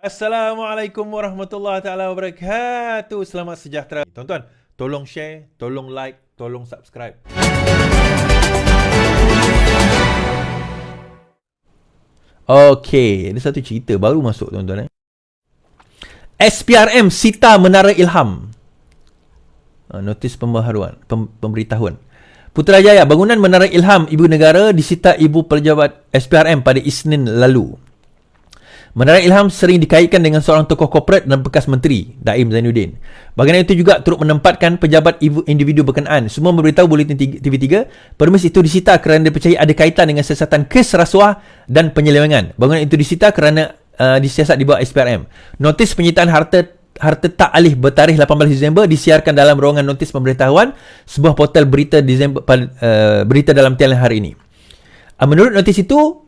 Assalamualaikum warahmatullahi taala wabarakatuh. Selamat sejahtera. Tuan-tuan, tolong share, tolong like, tolong subscribe. Okey, ada satu cerita baru masuk tuan-tuan. SPRM sita Menara Ilham. Notis pemberitahuan. Putrajaya, bangunan Menara Ilham Ibu Negara disita Ibu Pejabat SPRM pada Isnin lalu. Menara Ilham sering dikaitkan dengan seorang tokoh korporat dan bekas menteri, Daim Zainuddin. Bahagian itu juga turut menempatkan pejabat individu berkenaan. Semua memberitahu Buletin TV3, permis itu disita kerana dipercayai ada kaitan dengan siasatan kes rasuah dan penyelewengan. Bangunan itu disita kerana disiasat di bawah SPRM. Notis penyitaan harta tak alih bertarikh 18 Disember disiarkan dalam ruangan notis pemberitahuan sebuah portal berita berita dalam talian hari ini. Menurut notis itu,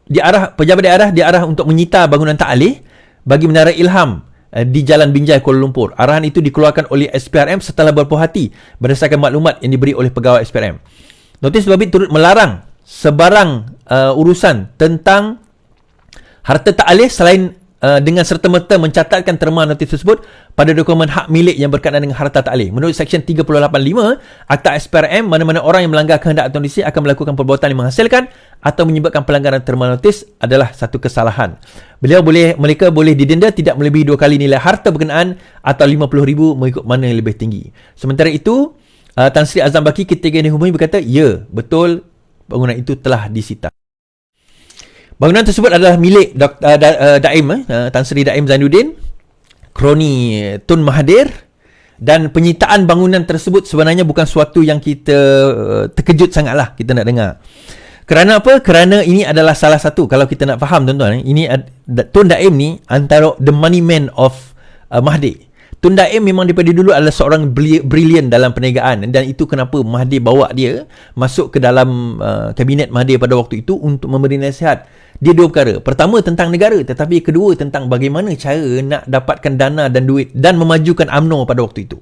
pejabat diarah untuk menyita bangunan tak alih bagi Menara Ilham di Jalan Binjai, Kuala Lumpur. Arahan itu dikeluarkan oleh SPRM setelah berpuas hati berdasarkan maklumat yang diberi oleh pegawai SPRM. Notis terbit turut melarang sebarang urusan tentang harta tak alih selain dengan serta-merta mencatatkan terma notis tersebut pada dokumen hak milik yang berkaitan dengan harta tak alih. Menurut Seksyen 385 Akta SPRM, mana-mana orang yang melanggar kehendak atau kondisi akan melakukan perbuatan yang menghasilkan atau menyebabkan pelanggaran terma notis adalah satu kesalahan. Mereka boleh didenda tidak melebihi 2 kali nilai harta berkenaan atau RM50,000 mengikut mana yang lebih tinggi. Sementara itu, Tan Sri Azam Baki ketika yang dihubungi berkata, ya, betul, bangunan itu telah disita. Bangunan tersebut adalah milik Daim, Tan Sri Daim Zainuddin, kroni Tun Mahathir, dan penyitaan bangunan tersebut sebenarnya bukan suatu yang kita terkejut sangatlah kita nak dengar. Kerana apa? Kerana ini adalah salah satu, kalau kita nak faham tuan-tuan, ini Tun Daim ni antara the money man of Mahathir. Tun Daim memang daripada dulu adalah seorang brilliant dalam perniagaan, dan itu kenapa Mahathir bawa dia masuk ke dalam kabinet Mahathir pada waktu itu untuk memberi nasihat. Dia dua perkara. Pertama tentang negara, tetapi kedua tentang bagaimana cara nak dapatkan dana dan duit dan memajukan UMNO pada waktu itu.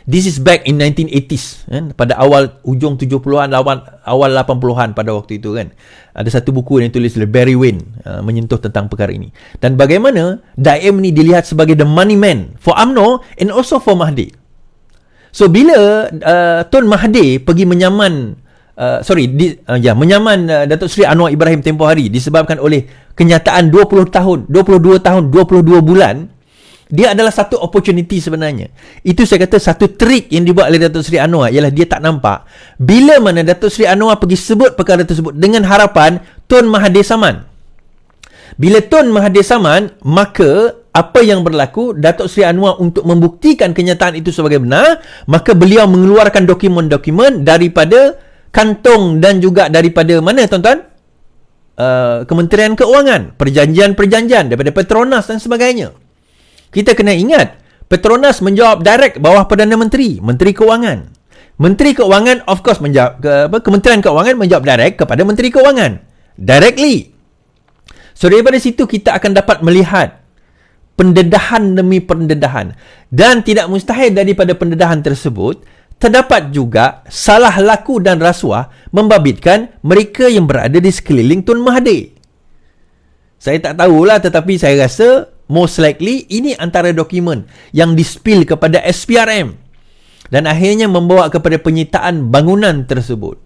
This is back in 1980s, pada ujung 70-an, awal 80-an pada waktu itu kan. Ada satu buku yang tulis oleh Barry Wayne menyentuh tentang perkara ini. Dan bagaimana Daim ni dilihat sebagai the money man for UMNO and also for Mahathir. So bila Tun Mahathir pergi menyaman Datuk Seri Anwar Ibrahim tempoh hari disebabkan oleh kenyataan 22 tahun 22 bulan, dia adalah satu opportunity sebenarnya. Itu saya kata satu trik yang dibuat oleh Datuk Seri Anwar ialah dia tak nampak bila mana Datuk Seri Anwar pergi sebut perkara tersebut dengan harapan Tun Mahathir saman. Bila Tun Mahathir saman, maka apa yang berlaku, Datuk Seri Anwar untuk membuktikan kenyataan itu sebagai benar, maka beliau mengeluarkan dokumen-dokumen daripada kantong dan juga daripada mana tuan-tuan? Kementerian Keuangan, perjanjian-perjanjian daripada Petronas dan sebagainya. Kita kena ingat, Petronas menjawab direct bawah Perdana Menteri, Menteri Keuangan. Menteri Keuangan of course Kementerian Keuangan menjawab direct kepada Menteri Keuangan. Directly. So daripada situ kita akan dapat melihat pendedahan demi pendedahan. Dan tidak mustahil daripada pendedahan tersebut terdapat juga salah laku dan rasuah membabitkan mereka yang berada di sekeliling Tun Mahathir. Saya tak tahulah, tetapi saya rasa most likely ini antara dokumen yang dispil kepada SPRM dan akhirnya membawa kepada penyitaan bangunan tersebut.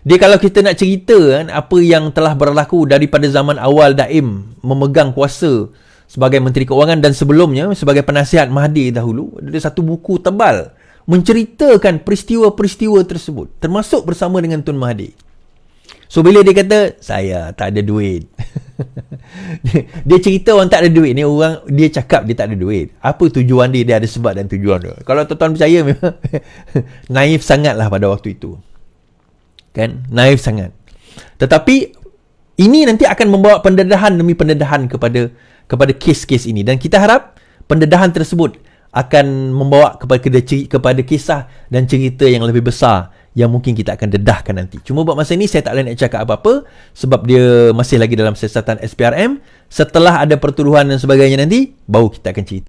Dia kalau kita nak cerita kan, apa yang telah berlaku daripada zaman awal Daim memegang kuasa sebagai Menteri Keuangan dan sebelumnya sebagai penasihat Mahathir dahulu, ada satu buku tebal menceritakan peristiwa-peristiwa tersebut, termasuk bersama dengan Tun Mahathir. So bila dia kata saya tak ada duit dia cerita orang tak ada duit ni, orang dia cakap dia tak ada duit. Apa tujuan dia? Dia ada sebab dan tujuan dia. Kalau tuan-tuan percaya memang naif sangatlah pada waktu itu. Kan? Naif sangat. Tetapi ini nanti akan membawa pendedahan demi pendedahan kepada kes-kes ini, dan kita harap pendedahan tersebut akan membawa kepada kisah dan cerita yang lebih besar yang mungkin kita akan dedahkan nanti. Cuma buat masa ini saya tak boleh nak cakap apa-apa sebab dia masih lagi dalam siasatan SPRM. Setelah ada pertuduhan dan sebagainya nanti, baru kita akan cerita.